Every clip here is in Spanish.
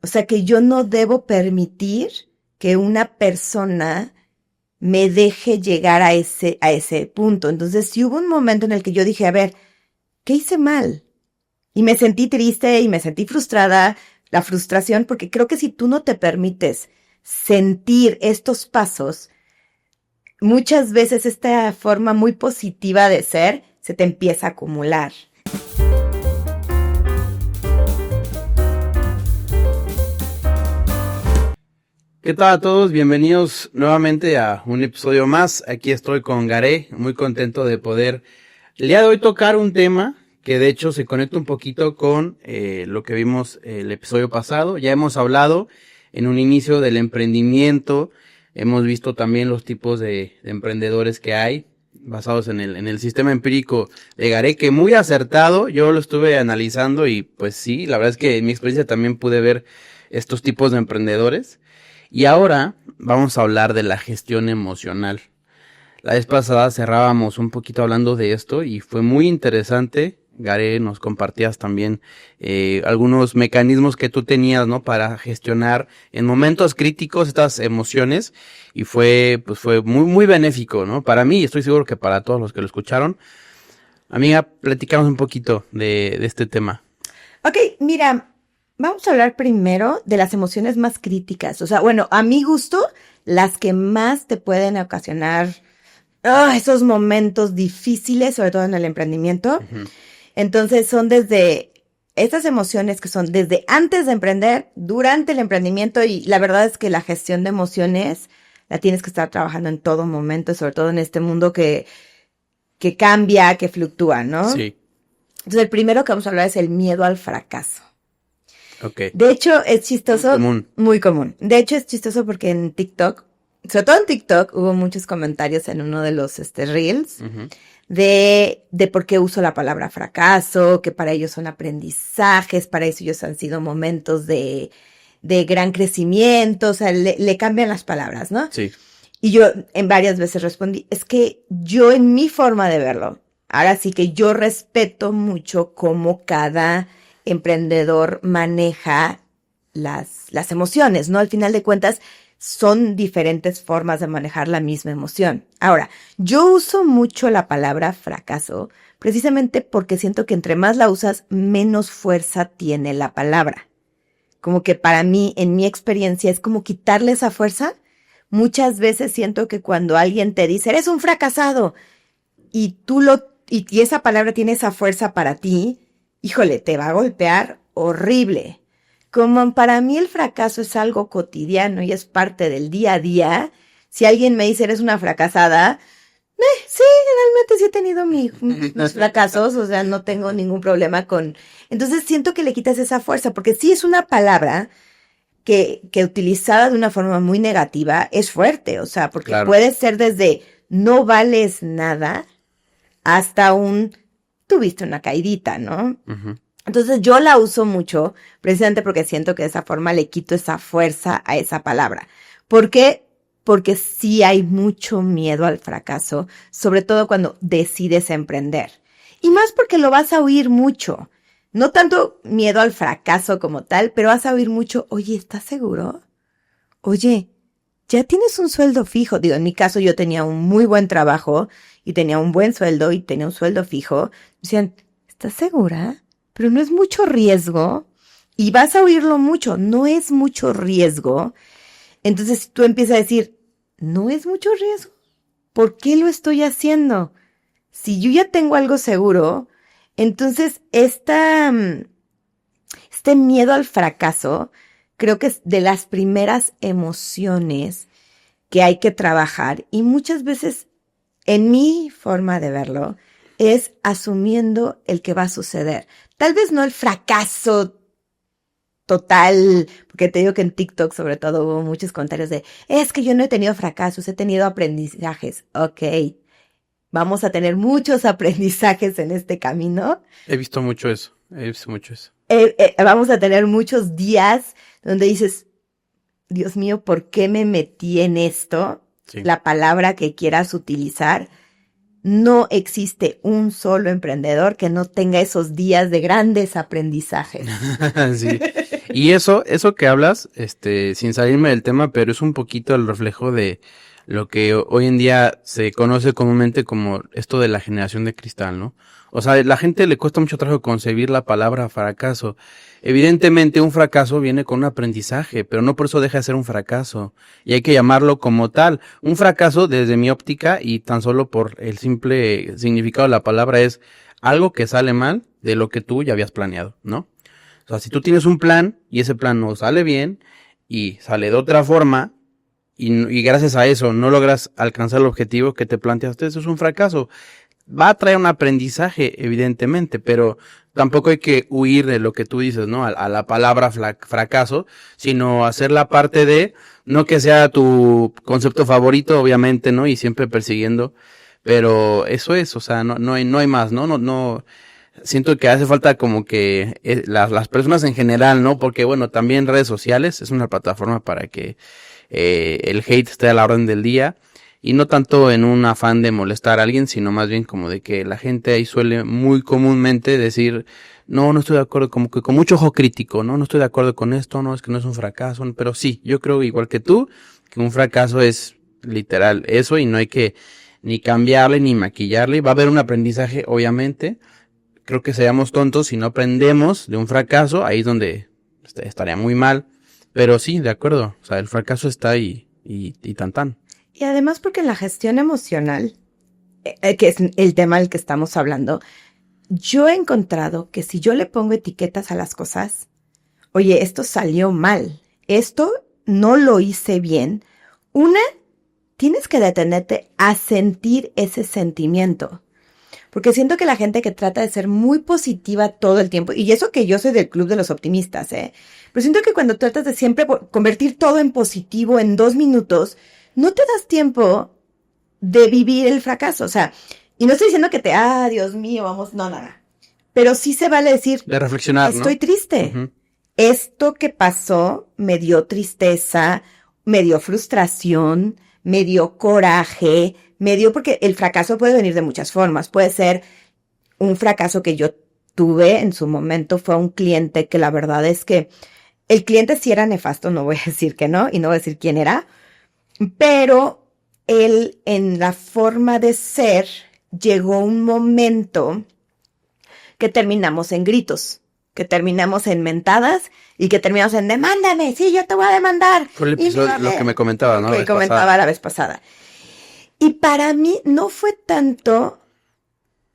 O sea, que yo no debo permitir que una persona me deje llegar a ese punto. Entonces, si hubo un momento en el que yo dije, a ver, ¿qué hice mal? Y me sentí triste y me sentí frustrada, la frustración, porque creo que si tú no te permites sentir estos pasos, muchas veces esta forma muy positiva de ser se te empieza a acumular. ¿Qué tal a todos? Bienvenidos nuevamente a un episodio más. Aquí estoy con Garé, muy contento de poder el día de hoy tocar un tema que de hecho se conecta un poquito con lo que vimos el episodio pasado. Ya hemos hablado en un inicio del emprendimiento, hemos visto también los tipos de emprendedores que hay, basados en el sistema empírico de Garé, que muy acertado, yo lo estuve analizando y pues sí, la verdad es que en mi experiencia también pude ver estos tipos de emprendedores. Y ahora vamos a hablar de la gestión emocional. La vez pasada cerrábamos un poquito hablando de esto y fue muy interesante. Garé, nos compartías también algunos mecanismos que tú tenías, ¿no? Para gestionar en momentos críticos estas emociones y fue muy benéfico, ¿no? Para mí y estoy seguro que para todos los que lo escucharon. Amiga, platicamos un poquito de este tema. Ok, mira, vamos a hablar primero de las emociones más críticas. O sea, bueno, a mi gusto, las que más te pueden ocasionar esos momentos difíciles, sobre todo en el emprendimiento. Uh-huh. Entonces son desde estas emociones que son desde antes de emprender, durante el emprendimiento, y la verdad es que la gestión de emociones la tienes que estar trabajando en todo momento, sobre todo en este mundo que cambia, que fluctúa, ¿no? Sí. Entonces el primero que vamos a hablar es el miedo al fracaso. Okay. De hecho, es chistoso. Muy común. De hecho, es chistoso porque en TikTok, sobre todo en TikTok, hubo muchos comentarios en uno de los Reels uh-huh. de por qué uso la palabra fracaso, que para ellos son aprendizajes, para ellos han sido momentos de gran crecimiento, o sea, le cambian las palabras, ¿no? Sí. Y yo en varias veces respondí, es que yo en mi forma de verlo, ahora sí que yo respeto mucho cómo cada emprendedor maneja las emociones, ¿no? Al final de cuentas, son diferentes formas de manejar la misma emoción. Ahora, yo uso mucho la palabra fracaso precisamente porque siento que entre más la usas, menos fuerza tiene la palabra. Como que para mí, en mi experiencia, es como quitarle esa fuerza. Muchas veces siento que cuando alguien te dice, eres un fracasado, y y esa palabra tiene esa fuerza para ti, híjole, te va a golpear horrible. Como para mí el fracaso es algo cotidiano y es parte del día a día, si alguien me dice eres una fracasada, sí, realmente sí he tenido mis fracasos, o sea, no tengo ningún problema con... Entonces siento que le quitas esa fuerza, porque sí es una palabra que utilizada de una forma muy negativa es fuerte, o sea, porque claro, puede ser desde no vales nada hasta tuviste una caidita, ¿no? Uh-huh. Entonces yo la uso mucho precisamente porque siento que de esa forma le quito esa fuerza a esa palabra. ¿Por qué? Porque sí hay mucho miedo al fracaso, sobre todo cuando decides emprender. Y más porque lo vas a oír mucho. No tanto miedo al fracaso como tal, pero vas a oír mucho, oye, ¿estás seguro? Oye, ¿ya tienes un sueldo fijo? Digo, en mi caso yo tenía un muy buen trabajo y tenía un buen sueldo y tenía un sueldo fijo. Decían, ¿estás segura? Pero no es mucho riesgo. Y vas a oírlo mucho, no es mucho riesgo. Entonces tú empiezas a decir, ¿no es mucho riesgo? ¿Por qué lo estoy haciendo? Si yo ya tengo algo seguro, entonces este miedo al fracaso creo que es de las primeras emociones que hay que trabajar y muchas veces, en mi forma de verlo, es asumiendo el que va a suceder. Tal vez no el fracaso total, porque te digo que en TikTok sobre todo hubo muchos comentarios de, es que yo no he tenido fracasos, he tenido aprendizajes. Ok, vamos a tener muchos aprendizajes en este camino. He visto mucho eso. Vamos a tener muchos días donde dices, Dios mío, ¿por qué me metí en esto? Sí. La palabra que quieras utilizar, no existe un solo emprendedor que no tenga esos días de grandes aprendizajes. Sí. Y eso que hablas, sin salirme del tema, pero es un poquito el reflejo de lo que hoy en día se conoce comúnmente como esto de la generación de cristal, ¿no? O sea, a la gente le cuesta mucho trabajo concebir la palabra fracaso. Evidentemente un fracaso viene con un aprendizaje, pero no por eso deja de ser un fracaso. Y hay que llamarlo como tal. Un fracaso, desde mi óptica, y tan solo por el simple significado de la palabra, es algo que sale mal de lo que tú ya habías planeado, ¿no? O sea, si tú tienes un plan y ese plan no sale bien y sale de otra forma y gracias a eso no logras alcanzar el objetivo que te planteaste, eso es un fracaso. Va a traer un aprendizaje, evidentemente, pero tampoco hay que huir de lo que tú dices, ¿no? A la palabra fracaso, sino hacerla parte de, no que sea tu concepto favorito, obviamente, ¿no? Y siempre persiguiendo, pero eso es, o sea, no hay más, ¿no? No. Siento que hace falta como que las personas en general, ¿no? Porque bueno, también redes sociales es una plataforma para que el hate esté a la orden del día y no tanto en un afán de molestar a alguien, sino más bien como de que la gente ahí suele muy comúnmente decir, no estoy de acuerdo, como que con mucho ojo crítico, no estoy de acuerdo con esto, no, es que no es un fracaso, pero sí, yo creo igual que tú, que un fracaso es literal eso y no hay que ni cambiarle ni maquillarle, va a haber un aprendizaje obviamente. Creo que seríamos tontos si no aprendemos de un fracaso, ahí es donde estaría muy mal, pero sí, de acuerdo, o sea, el fracaso está ahí y tan tan. Y además porque en la gestión emocional, que es el tema del que estamos hablando, yo he encontrado que si yo le pongo etiquetas a las cosas, oye, esto salió mal, esto no lo hice bien, tienes que detenerte a sentir ese sentimiento. Porque siento que la gente que trata de ser muy positiva todo el tiempo, y eso que yo soy del club de los optimistas, pero siento que cuando tratas de siempre convertir todo en positivo en 2 minutos, no te das tiempo de vivir el fracaso. O sea, y no estoy diciendo que Dios mío, vamos, no. Pero sí se vale decir, de reflexionar, estoy triste. Uh-huh. Esto que pasó me dio tristeza, me dio frustración, me dio coraje, porque el fracaso puede venir de muchas formas. Puede ser un fracaso que yo tuve en su momento, fue un cliente que la verdad es que el cliente sí era nefasto, no voy a decir que no, y no voy a decir quién era, pero él en la forma de ser llegó un momento que terminamos en gritos, que terminamos en mentadas y que terminamos en demándame, sí, yo te voy a demandar. Fue el episodio, lo que me comentaba, ¿no? Lo que comentaba la vez pasada. Y para mí no fue tanto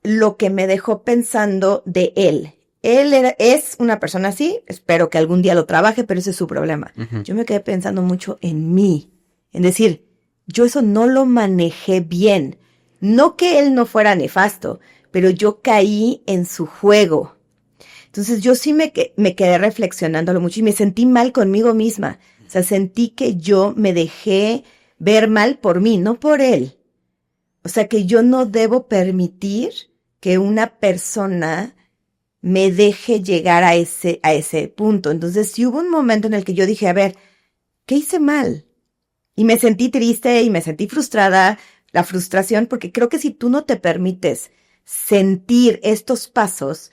lo que me dejó pensando de él. Él es una persona así, espero que algún día lo trabaje, pero ese es su problema. Uh-huh. Yo me quedé pensando mucho en mí, en decir, yo eso no lo manejé bien. No que él no fuera nefasto, pero yo caí en su juego. Entonces yo sí me quedé reflexionándolo mucho y me sentí mal conmigo misma. O sea, sentí que yo me dejé ver mal por mí, no por él. O sea, que yo no debo permitir que una persona me deje llegar a ese punto. Entonces sí hubo un momento en el que yo dije, a ver, ¿qué hice mal? Y me sentí triste y me sentí frustrada, la frustración, porque creo que si tú no te permites sentir estos pasos,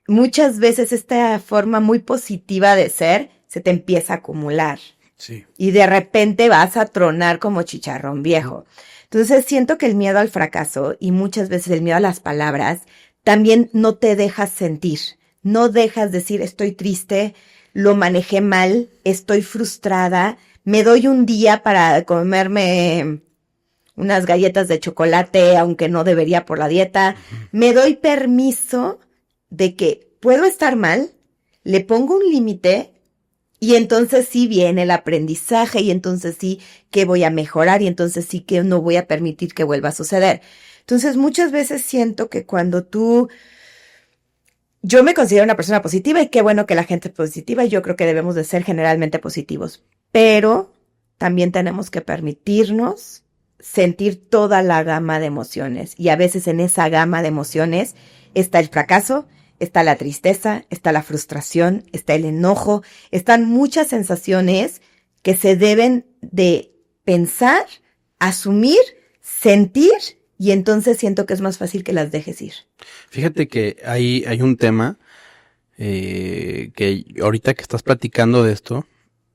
muchas veces esta forma muy positiva de ser se te empieza a acumular. Sí. Y de repente vas a tronar como chicharrón viejo. Entonces siento que el miedo al fracaso y muchas veces el miedo a las palabras también no te dejas sentir. No dejas decir estoy triste, lo manejé mal, estoy frustrada, me doy un día para comerme unas galletas de chocolate, aunque no debería por la dieta. Uh-huh. Me doy permiso de que puedo estar mal, le pongo un límite y entonces sí viene el aprendizaje y entonces sí que voy a mejorar y entonces sí que no voy a permitir que vuelva a suceder. Entonces muchas veces siento que yo me considero una persona positiva y qué bueno que la gente es positiva y yo creo que debemos de ser generalmente positivos, pero también tenemos que permitirnos sentir toda la gama de emociones y a veces en esa gama de emociones está el fracaso, está la tristeza, está la frustración, está el enojo, están muchas sensaciones que se deben de pensar, asumir, sentir y entonces siento que es más fácil que las dejes ir. Fíjate que hay un tema que ahorita que estás platicando de esto,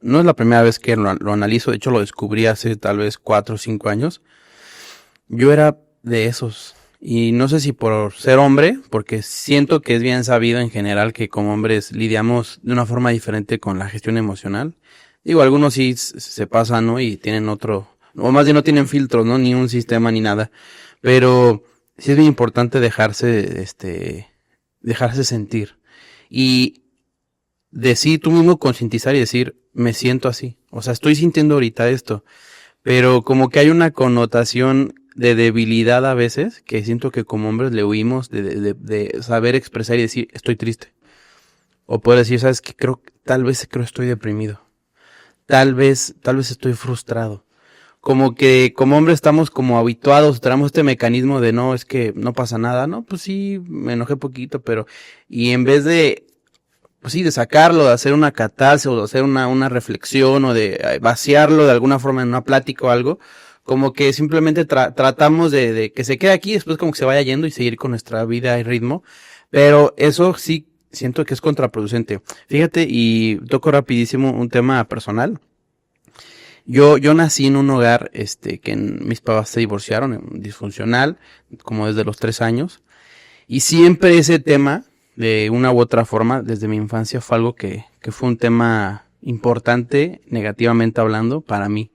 no es la primera vez que lo analizo, de hecho lo descubrí hace tal vez 4 o 5 años. Yo era de esos, y no sé si por ser hombre, porque siento que es bien sabido en general que como hombres lidiamos de una forma diferente con la gestión emocional. Digo, algunos sí se pasan, ¿no? Y tienen otro, o más bien no tienen filtros, ¿no? Ni un sistema ni nada. Pero sí es bien importante dejarse sentir. Y decir, tú mismo concientizar y decir, me siento así. O sea, estoy sintiendo ahorita esto. Pero como que hay una connotación de debilidad a veces, que siento que como hombres le huimos de saber expresar y decir, estoy triste. O poder decir, sabes que tal vez estoy deprimido. Tal vez estoy frustrado. Como que como hombre estamos como habituados, tenemos este mecanismo de no, es que no pasa nada, no, pues sí, me enojé poquito, pero, y en vez de, pues sí, de sacarlo, de hacer una catarsis o de hacer una reflexión o de vaciarlo de alguna forma en una plática o algo, como que simplemente tratamos de que se quede aquí, después como que se vaya yendo y seguir con nuestra vida y ritmo, pero eso sí siento que es contraproducente. Fíjate, y toco rapidísimo un tema personal. Yo nací en un hogar, mis papás se divorciaron, disfuncional, como desde los 3 años. Y siempre ese tema, de una u otra forma, desde mi infancia fue algo que fue un tema importante, negativamente hablando, para mí.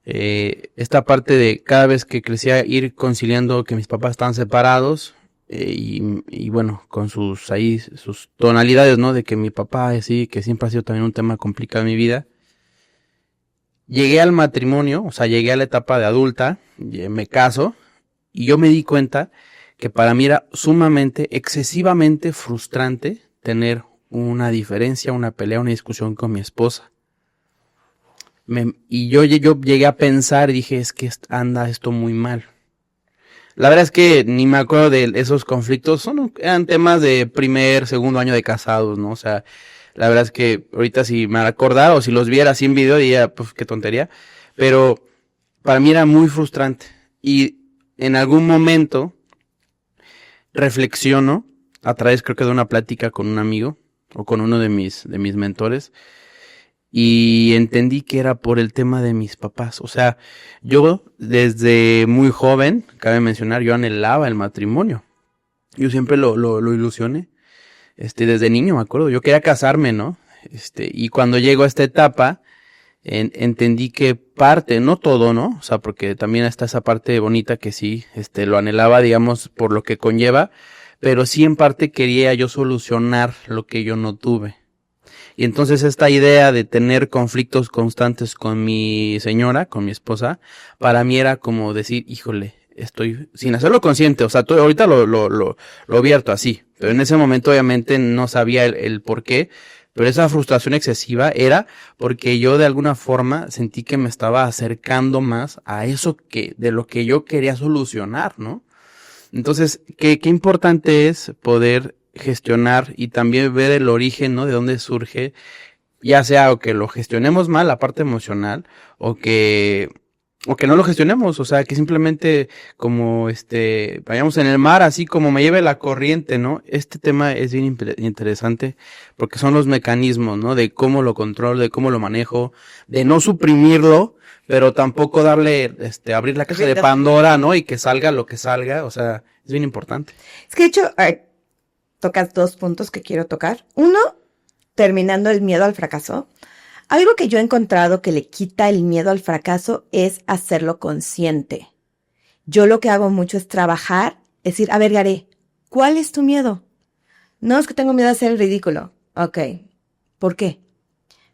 Esta parte de cada vez que crecía ir conciliando que mis papás estaban separados, y bueno, con sus tonalidades, ¿no? De que mi papá así, que siempre ha sido también un tema complicado en mi vida. Llegué al matrimonio, o sea, llegué a la etapa de adulta, me caso, y yo me di cuenta que para mí era sumamente, excesivamente frustrante tener una diferencia, una pelea, una discusión con mi esposa. Y yo llegué a pensar, dije, es que anda esto muy mal. La verdad es que ni me acuerdo de esos conflictos, eran temas de primer, segundo año de casados, ¿no? O sea, la verdad es que ahorita si me acordara o si los viera así en video diría, pues qué tontería. Pero para mí era muy frustrante. Y en algún momento reflexiono, a través creo que de una plática con un amigo o con uno de mis mentores, y entendí que era por el tema de mis papás. O sea, yo desde muy joven, cabe mencionar, yo anhelaba el matrimonio. Yo siempre lo ilusioné. Desde niño me acuerdo, yo quería casarme, ¿no? Y cuando llego a esta etapa, entendí que parte, no todo, ¿no? O sea, porque también está esa parte bonita que sí, lo anhelaba, digamos, por lo que conlleva, pero sí en parte quería yo solucionar lo que yo no tuve. Y entonces esta idea de tener conflictos constantes con mi señora, con mi esposa, para mí era como decir, híjole, estoy sin hacerlo consciente, o sea, ahorita lo vierto así, pero en ese momento obviamente no sabía el por qué, pero esa frustración excesiva era porque yo de alguna forma sentí que me estaba acercando más a eso de lo que yo quería solucionar, ¿no? Entonces, qué importante es poder gestionar y también ver el origen, ¿no? De dónde surge, ya sea o que lo gestionemos mal, la parte emocional, o que no lo gestionemos, o sea, que simplemente como vayamos en el mar, así como me lleve la corriente, ¿no? Este tema es bien interesante porque son los mecanismos, ¿no? De cómo lo controlo, de cómo lo manejo, de no suprimirlo, pero tampoco darle, abrir la caja de Pandora, ¿no? Y que salga lo que salga, o sea, es bien importante. Es que de hecho, tocas 2 puntos que quiero tocar. Uno, terminando el miedo al fracaso. Algo que yo he encontrado que le quita el miedo al fracaso es hacerlo consciente. Yo lo que hago mucho es trabajar, es decir, a ver, Garé, ¿cuál es tu miedo? No, es que tengo miedo a hacer el ridículo. Ok, ¿por qué?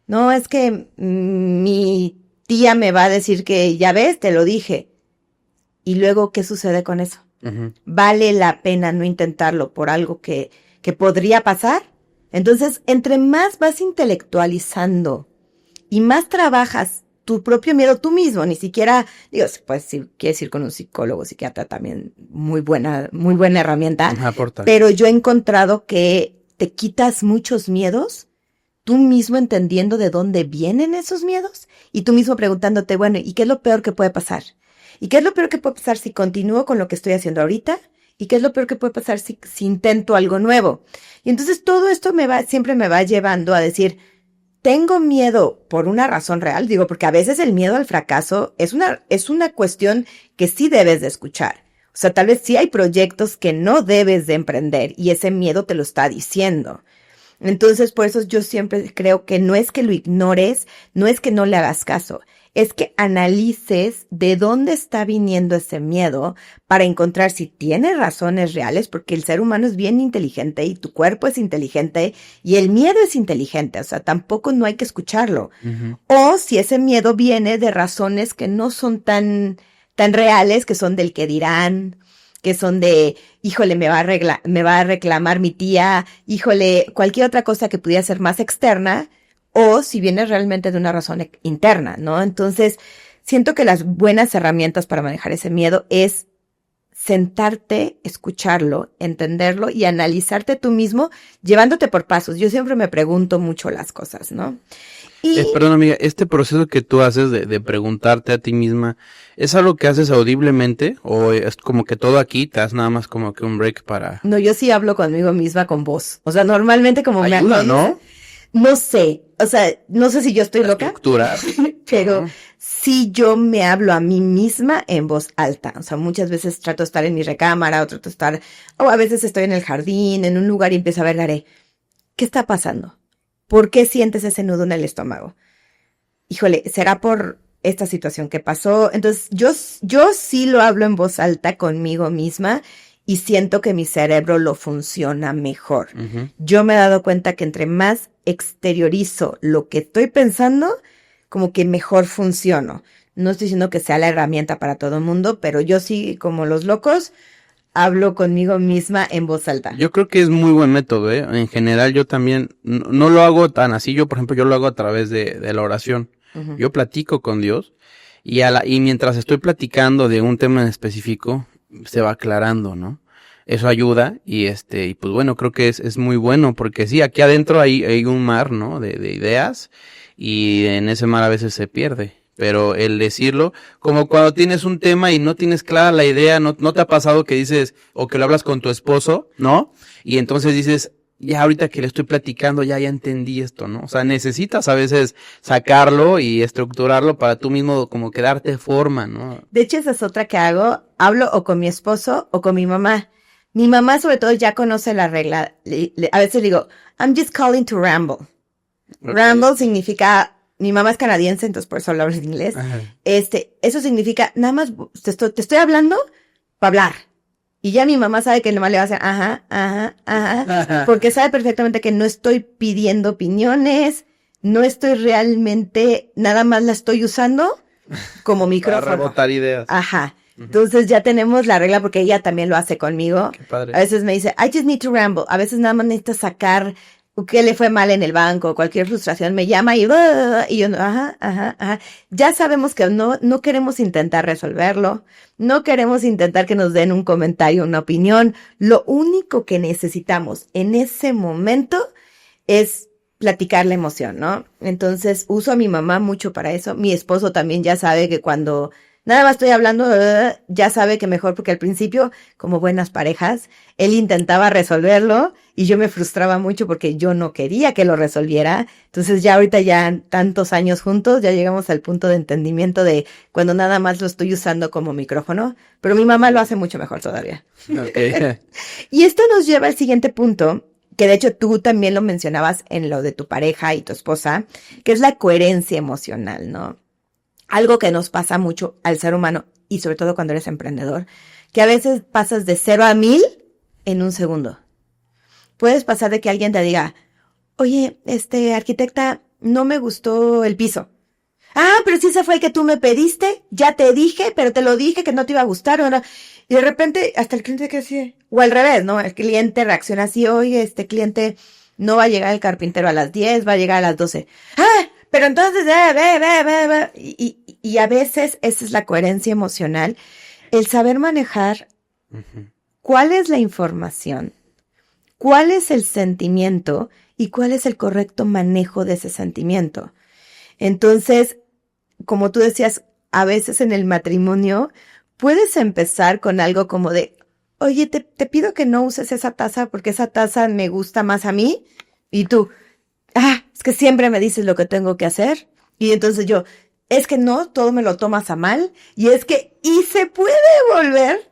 No, es que mi tía me va a decir que, ya ves, te lo dije. Y luego, ¿qué sucede con eso? Uh-huh. ¿Vale la pena no intentarlo por algo que podría pasar? Entonces, entre más vas intelectualizando y más trabajas tu propio miedo tú mismo, ni siquiera, digo, pues si quieres ir con un psicólogo, psiquiatra también, muy buena herramienta. Aporta. Pero yo he encontrado que te quitas muchos miedos, tú mismo entendiendo de dónde vienen esos miedos y tú mismo preguntándote, bueno, ¿y qué es lo peor que puede pasar? ¿Y qué es lo peor que puede pasar si continúo con lo que estoy haciendo ahorita? ¿Y qué es lo peor que puede pasar si intento algo nuevo? Y entonces todo esto siempre me va llevando a decir, tengo miedo por una razón real, digo, porque a veces el miedo al fracaso es una cuestión que sí debes de escuchar. O sea, tal vez sí hay proyectos que no debes de emprender y ese miedo te lo está diciendo. Entonces, por eso yo siempre creo que no es que lo ignores, no es que no le hagas caso, es que analices de dónde está viniendo ese miedo para encontrar si tiene razones reales, porque el ser humano es bien inteligente y tu cuerpo es inteligente y el miedo es inteligente, o sea, tampoco no hay que escucharlo. Uh-huh. O si ese miedo viene de razones que no son tan reales, que son del que dirán, que son de, híjole, me va a reclamar mi tía, híjole, cualquier otra cosa que pudiera ser más externa, o si viene realmente de una razón interna, ¿no? Entonces, siento que las buenas herramientas para manejar ese miedo es sentarte, escucharlo, entenderlo y analizarte tú mismo, llevándote por pasos. Yo siempre me pregunto mucho las cosas, ¿no? Perdón, amiga, este proceso que tú haces de preguntarte a ti misma, ¿es algo que haces audiblemente o es como que todo aquí te das nada más como que un break para...? No, yo sí hablo conmigo misma con voz. O sea, normalmente como ayuda, ¿no? No sé, o sea, no sé si yo estoy loca. Estructura. Pero sí yo me hablo a mí misma en voz alta. O sea, muchas veces trato de estar en mi recámara, o a veces estoy en el jardín, en un lugar y empiezo a ver, Garé, ¿qué está pasando? ¿Por qué sientes ese nudo en el estómago? Híjole, ¿será por esta situación que pasó? Entonces, yo sí lo hablo en voz alta conmigo misma y siento que mi cerebro lo funciona mejor. Uh-huh. Yo me he dado cuenta que entre más exteriorizo lo que estoy pensando, como que mejor funciono. No estoy diciendo que sea la herramienta para todo el mundo, pero yo sí, como los locos, hablo conmigo misma en voz alta. Yo creo que es muy buen método, ¿eh? En general yo también no lo hago tan así. Yo, por ejemplo, yo lo hago a través de la oración. Uh-huh. Yo platico con Dios y mientras estoy platicando de un tema en específico, se va aclarando, ¿no? Eso ayuda y pues bueno, creo que es muy bueno porque sí, aquí adentro hay un mar, ¿no? De ideas y en ese mar a veces se pierde. Pero el decirlo, como cuando tienes un tema y no tienes clara la idea, no te ha pasado que dices, o que lo hablas con tu esposo, ¿no? Y entonces dices, ya ahorita que le estoy platicando, ya entendí esto, ¿no? O sea, necesitas a veces sacarlo y estructurarlo para tú mismo como que darte forma, ¿no? De hecho, esa es otra que hago, hablo o con mi esposo o con mi mamá. Mi mamá sobre todo ya conoce la regla, a veces le digo, I'm just calling to ramble. Okay. Ramble significa... Mi mamá es canadiense, entonces por eso hablo en inglés. Ajá. Eso significa, nada más te estoy hablando para hablar. Y ya mi mamá sabe que nomás le va a hacer, ajá, porque sabe perfectamente que no estoy pidiendo opiniones, no estoy realmente, nada más la estoy usando como micrófono. Para rebotar ideas. Ajá. Entonces ya tenemos la regla porque ella también lo hace conmigo. Qué padre. A veces me dice, I just need to ramble. A veces nada más necesito sacar qué le fue mal en el banco, cualquier frustración, me llama y yo, ajá. Ya sabemos que no queremos intentar resolverlo, no queremos intentar que nos den un comentario, una opinión. Lo único que necesitamos en ese momento es platicar la emoción, ¿no? Entonces uso a mi mamá mucho para eso. Mi esposo también ya sabe que cuando nada más estoy hablando, ya sabe que mejor, porque al principio, como buenas parejas, él intentaba resolverlo y yo me frustraba mucho porque yo no quería que lo resolviera. Entonces ya ahorita ya tantos años juntos, ya llegamos al punto de entendimiento de cuando nada más lo estoy usando como micrófono, pero mi mamá lo hace mucho mejor todavía. Okay. Y esto nos lleva al siguiente punto, que de hecho tú también lo mencionabas en lo de tu pareja y tu esposa, que es la coherencia emocional, ¿no? Algo que nos pasa mucho al ser humano y sobre todo cuando eres emprendedor, que a veces pasas de 0 a 1000 en un segundo. Puedes pasar de que alguien te diga, oye, arquitecta, no me gustó el piso. Ah, pero si ese fue el que tú me pediste, ya te dije, pero te lo dije que no te iba a gustar, ¿no? Y de repente hasta el cliente queda así, o al revés, ¿no? El cliente reacciona así, oye, este cliente no va a llegar el carpintero a las 10, va a llegar a las 12. ¡Ah! Pero entonces, y a veces esa es la coherencia emocional, el saber manejar cuál es la información, cuál es el sentimiento y cuál es el correcto manejo de ese sentimiento. Entonces, como tú decías, a veces en el matrimonio puedes empezar con algo como de, oye, te pido que no uses esa taza porque esa taza me gusta más a mí. Y tú, es que siempre me dices lo que tengo que hacer. Y entonces yo, es que no, todo me lo tomas a mal. Y se puede volver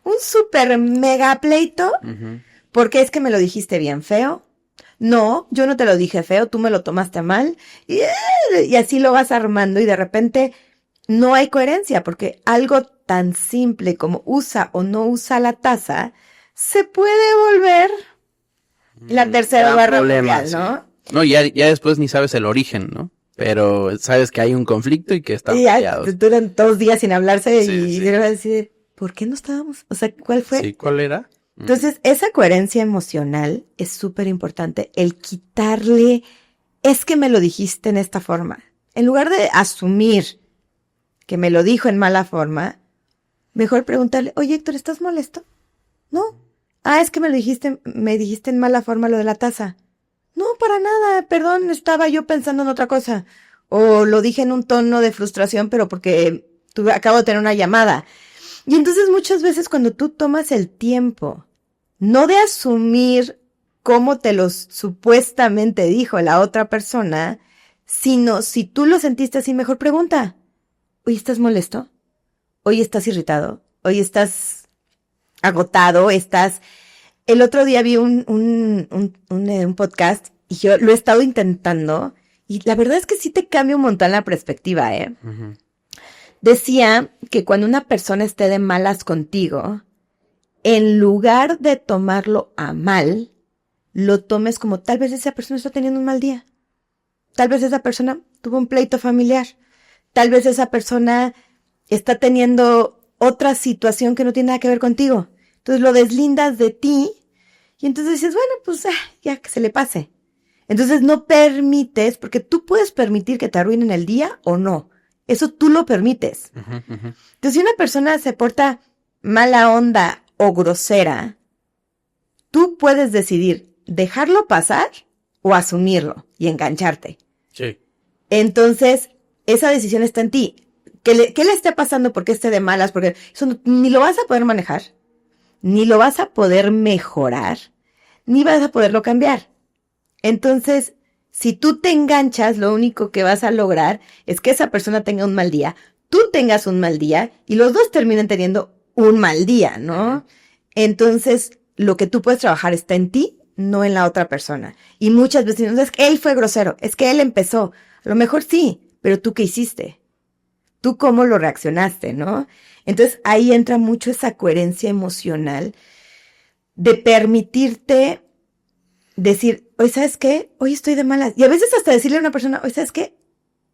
un súper mega pleito porque es que me lo dijiste bien feo. No, yo no te lo dije feo, tú me lo tomaste a mal. Y así lo vas armando y de repente no hay coherencia porque algo tan simple como usa o no usa la taza se puede volver la tercera guerra mundial, ¿no? Sí. No, ya después ni sabes el origen, ¿no? Pero sabes que hay un conflicto y que están peleados. Duran 2 días sin hablarse sí, y vas a decir, ¿por qué no estábamos? O sea, ¿cuál fue? Sí, ¿cuál era? Entonces, esa coherencia emocional es súper importante. El quitarle, es que me lo dijiste en esta forma. En lugar de asumir que me lo dijo en mala forma, mejor preguntarle, oye, Héctor, ¿estás molesto? No. Es que me dijiste en mala forma lo de la taza. No, para nada, perdón, estaba yo pensando en otra cosa. O lo dije en un tono de frustración, pero porque acabo de tener una llamada. Y entonces muchas veces cuando tú tomas el tiempo, no de asumir cómo te lo supuestamente dijo la otra persona, sino si tú lo sentiste así, mejor pregunta. Oye, ¿estás molesto? Oye, ¿estás irritado? Oye, ¿estás agotado? El otro día vi un podcast y yo lo he estado intentando y la verdad es que sí te cambia un montón la perspectiva, ¿eh? Uh-huh. Decía que cuando una persona esté de malas contigo, en lugar de tomarlo a mal, lo tomes como tal vez esa persona está teniendo un mal día. Tal vez esa persona tuvo un pleito familiar. Tal vez esa persona está teniendo otra situación que no tiene nada que ver contigo. Entonces lo deslindas de ti y entonces dices, bueno, pues ya que se le pase. Entonces no permites, porque tú puedes permitir que te arruinen el día o no. Eso tú lo permites. Uh-huh, uh-huh. Entonces si una persona se porta mala onda o grosera, tú puedes decidir dejarlo pasar o asumirlo y engancharte. Sí. Entonces, esa decisión está en ti. ¿Qué le esté pasando? ¿Por qué esté de malas? Porque eso ni lo vas a poder manejar, ni lo vas a poder mejorar, ni vas a poderlo cambiar. Entonces, si tú te enganchas, lo único que vas a lograr es que esa persona tenga un mal día, tú tengas un mal día y los dos terminen teniendo un mal día, ¿no? Entonces, lo que tú puedes trabajar está en ti, no en la otra persona. Y muchas veces, no es que él fue grosero, es que él empezó. A lo mejor sí, pero ¿tú qué hiciste? ¿Tú cómo lo reaccionaste, no? Entonces, ahí entra mucho esa coherencia emocional de permitirte decir, oye, ¿sabes qué? Hoy estoy de malas. Y a veces hasta decirle a una persona, oye, ¿sabes qué?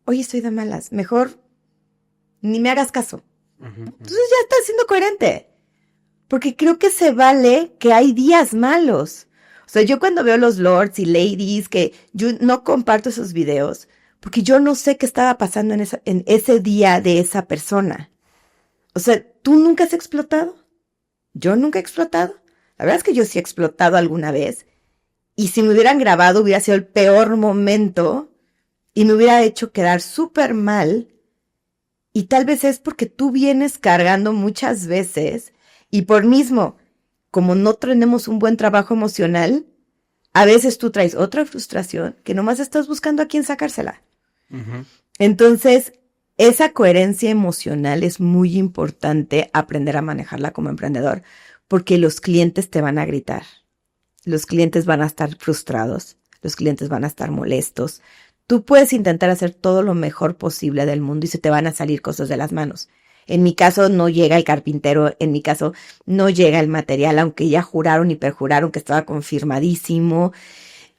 Hoy estoy de malas. Mejor ni me hagas caso. Uh-huh. Entonces ya estás siendo coherente. Porque creo que se vale que hay días malos. O sea, yo cuando veo los lords y ladies, que yo no comparto esos videos, porque yo no sé qué estaba pasando en ese día de esa persona. O sea, ¿tú nunca has explotado? Yo nunca he explotado. La verdad es que yo sí he explotado alguna vez. Y si me hubieran grabado hubiera sido el peor momento y me hubiera hecho quedar súper mal. Y tal vez es porque tú vienes cargando muchas veces y por mismo, como no tenemos un buen trabajo emocional, a veces tú traes otra frustración que nomás estás buscando a quién sacársela. Uh-huh. Entonces, esa coherencia emocional es muy importante aprender a manejarla como emprendedor porque los clientes te van a gritar. Los clientes van a estar frustrados, los clientes van a estar molestos. Tú puedes intentar hacer todo lo mejor posible del mundo y se te van a salir cosas de las manos. En mi caso no llega el carpintero, en mi caso no llega el material, aunque ya juraron y perjuraron que estaba confirmadísimo.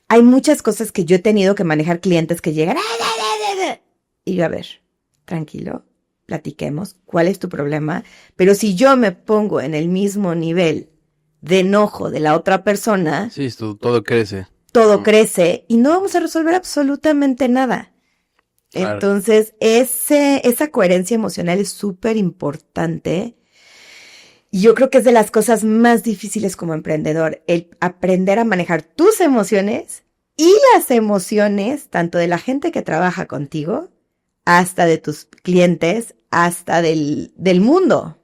Hay muchas cosas que yo he tenido que manejar clientes que llegan. Y yo, a ver, tranquilo, platiquemos, ¿cuál es tu problema? Pero si yo me pongo en el mismo nivel de enojo de la otra persona, sí, todo crece. Todo crece y no vamos a resolver absolutamente nada. Claro. Entonces, esa coherencia emocional es súper importante. Y yo creo que es de las cosas más difíciles como emprendedor, el aprender a manejar tus emociones y las emociones, tanto de la gente que trabaja contigo, hasta de tus clientes, hasta del mundo.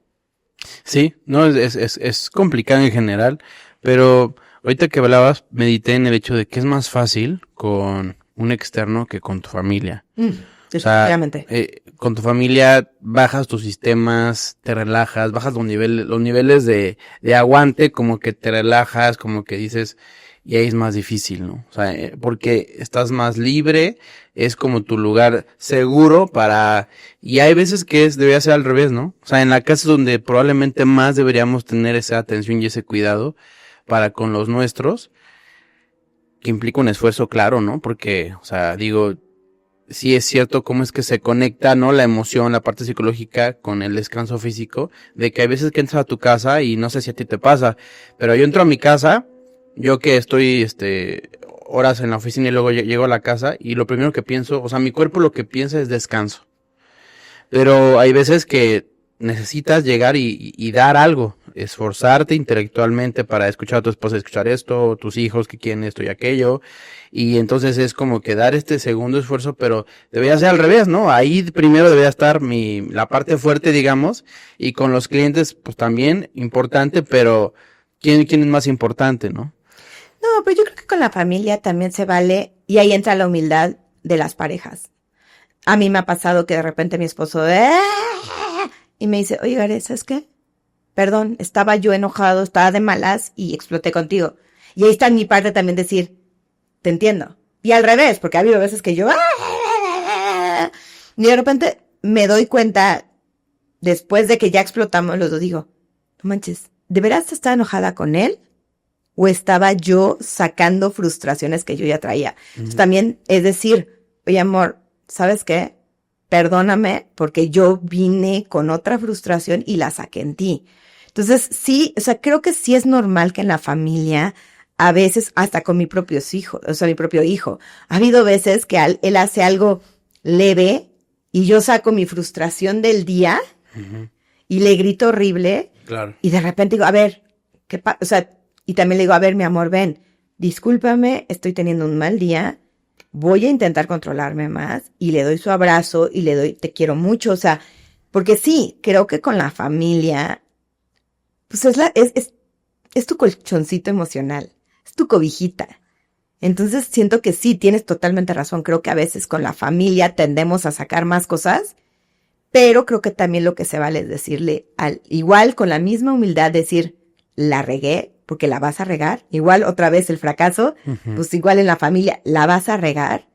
Sí, no, es complicado en general, pero ahorita que hablabas, medité en el hecho de que es más fácil con un externo que con tu familia. O sea, Definitivamente. con tu familia bajas tus sistemas, te relajas, bajas los niveles de aguante, como que te relajas, como que dices, y ahí es más difícil, ¿no? O sea, porque estás más libre, es como tu lugar seguro y hay veces que debería ser al revés, ¿no? O sea, en la casa es donde probablemente más deberíamos tener esa atención y ese cuidado para con los nuestros, que implica un esfuerzo, claro, ¿no? Porque, o sea, digo, sí es cierto cómo es que se conecta, ¿no? La emoción, la parte psicológica con el descanso físico, de que hay veces que entras a tu casa y no sé si a ti te pasa, pero yo entro a mi casa, yo que estoy, horas en la oficina y luego llego a la casa y lo primero que pienso, o sea, mi cuerpo lo que piensa es descanso. Pero hay veces que necesitas llegar y dar algo, esforzarte intelectualmente para escuchar a tu esposa, escuchar esto, tus hijos que quieren esto y aquello, y entonces es como que dar este segundo esfuerzo, pero debería ser al revés, ¿no? Ahí primero debería estar la parte fuerte, digamos, y con los clientes, pues también importante, pero ¿quién es más importante, no? No, pero yo creo que con la familia también se vale, y ahí entra la humildad de las parejas. A mí me ha pasado que de repente mi esposo, y me dice, oye, Gare, ¿sabes qué? Perdón, estaba yo enojado, estaba de malas y exploté contigo. Y ahí está en mi parte también decir, te entiendo. Y al revés, porque ha habido veces que yo, y de repente me doy cuenta, después de que ya explotamos los dos, digo, no manches, ¿de veras estaba enojada con él? ¿O estaba yo sacando frustraciones que yo ya traía? Entonces, también es decir, oye, amor, ¿sabes qué? Perdóname porque yo vine con otra frustración y la saqué en ti. Entonces, sí, o sea, creo que sí es normal que en la familia, a veces, hasta con mi propio hijo, mi propio hijo, ha habido veces que él hace algo leve y yo saco mi frustración del día y le grito horrible. Claro. Y de repente digo, a ver, o sea, y también le digo, a ver, mi amor, ven, discúlpame, estoy teniendo un mal día, voy a intentar controlarme más, y le doy su abrazo, y le doy, te quiero mucho, o sea, porque sí, creo que con la familia, pues es tu colchoncito emocional, es tu cobijita. Entonces siento que sí, tienes totalmente razón, creo que a veces con la familia tendemos a sacar más cosas, pero creo que también lo que se vale es decirle, igual con la misma humildad, decir, la regué, porque la vas a regar, igual otra vez el fracaso, pues igual en la familia la vas a regar,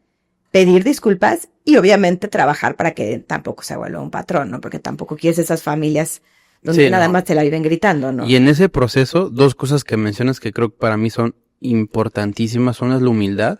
pedir disculpas y obviamente trabajar para que tampoco se vuelva un patrón, ¿no? Porque tampoco quieres esas familias donde Sí, nada no. más te la viven gritando, ¿no? Y en ese proceso, dos cosas que mencionas que creo que para mí son importantísimas. Una es la humildad,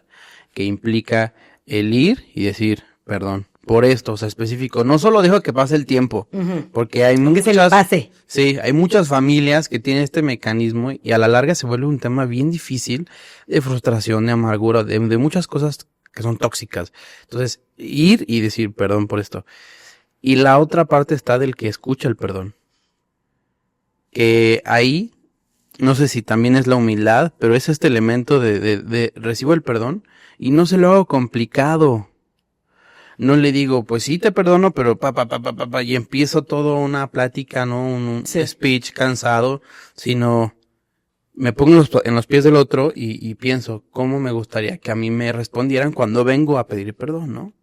que implica el ir y decir, perdón, por esto, o sea, específico. No solo dejo que pase el tiempo, porque hay Que se le pase. Sí, hay muchas familias que tienen este mecanismo y a la larga se vuelve un tema bien difícil de frustración, de amargura, de muchas cosas que son tóxicas. Entonces, ir y decir perdón por esto. Y la otra parte está del que escucha el perdón. Que ahí, no sé si también es la humildad, pero es este elemento de recibo el perdón y no se lo hago complicado. No le digo, pues sí te perdono, pero y empiezo todo una plática, ¿no? Un speech cansado, sino me pongo en los pies del otro y pienso, ¿cómo me gustaría que a mí me respondieran cuando vengo a pedir perdón, ¿no?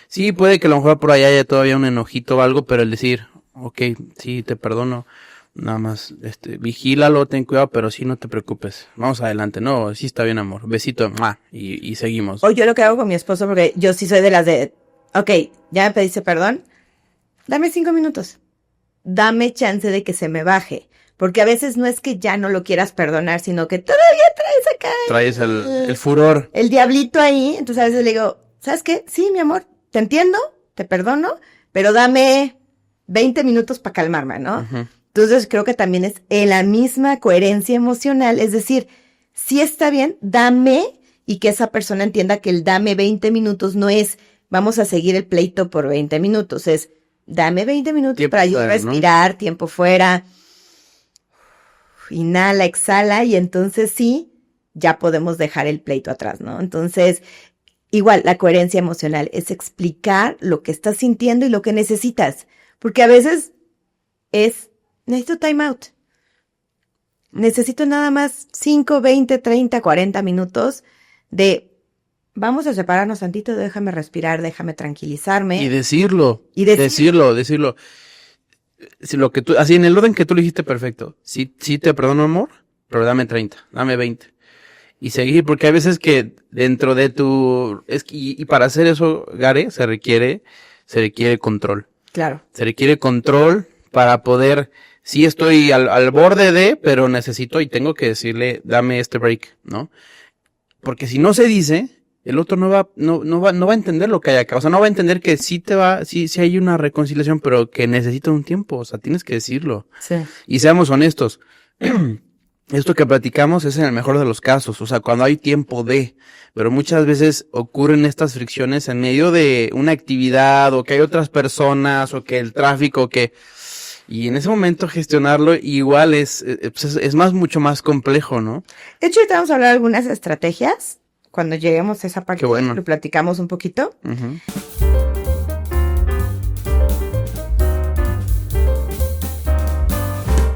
Sí, puede que a lo mejor por allá haya todavía un enojito o algo, pero el decir, ok, sí, te perdono, nada más, vigílalo, ten cuidado, pero sí, no te preocupes, vamos adelante, no, sí está bien, amor, besito, y seguimos. O yo lo que hago con mi esposo, porque yo sí soy de las de, ok, ya me pediste perdón, dame 5 minutos, dame chance de que se me baje. Porque a veces no es que ya no lo quieras perdonar, sino que todavía traes acá. Traes el furor. El diablito ahí. Entonces a veces le digo, ¿sabes qué? Sí, mi amor, te entiendo, te perdono, pero dame 20 minutos para calmarme, ¿no? Entonces creo que también es en la misma coherencia emocional. Es decir, si está bien, dame, y que esa persona entienda que el dame 20 minutos no es vamos a seguir el pleito por 20 minutos. Es dame 20 minutos tiempo para yo respirar, ¿no? Tiempo fuera. Inhala, exhala y entonces sí, ya podemos dejar el pleito atrás, ¿no? Entonces, Igual, la coherencia emocional es explicar lo que estás sintiendo y lo que necesitas. Porque a veces necesito time out. Necesito nada más 5, 20, 30, 40 minutos de vamos a separarnos tantito, déjame respirar, déjame tranquilizarme. Y decirlo. Y decirlo. Si lo que tú, así en el orden que tú lo dijiste, perfecto. Sí te perdono, amor, pero dame 30, dame 20. Y seguir, porque hay veces que dentro de y para hacer eso, Gare, se requiere control. Claro. Se requiere control para poder, sí estoy al borde de, pero necesito y tengo que decirle, dame este break, ¿no? Porque si no se dice, el otro no va a entender lo que hay acá. O sea, no va a entender que sí hay una reconciliación, pero que necesita un tiempo. O sea, tienes que decirlo. Sí. Y seamos honestos. Esto que platicamos es en el mejor de los casos, o sea, cuando hay tiempo pero muchas veces ocurren estas fricciones en medio de una actividad, o que hay otras personas, o que el tráfico, y en ese momento gestionarlo igual es mucho más complejo, ¿no? De hecho, ahorita vamos a hablar de algunas estrategias, cuando lleguemos a esa parte, Qué bueno. lo platicamos un poquito. Uh-huh.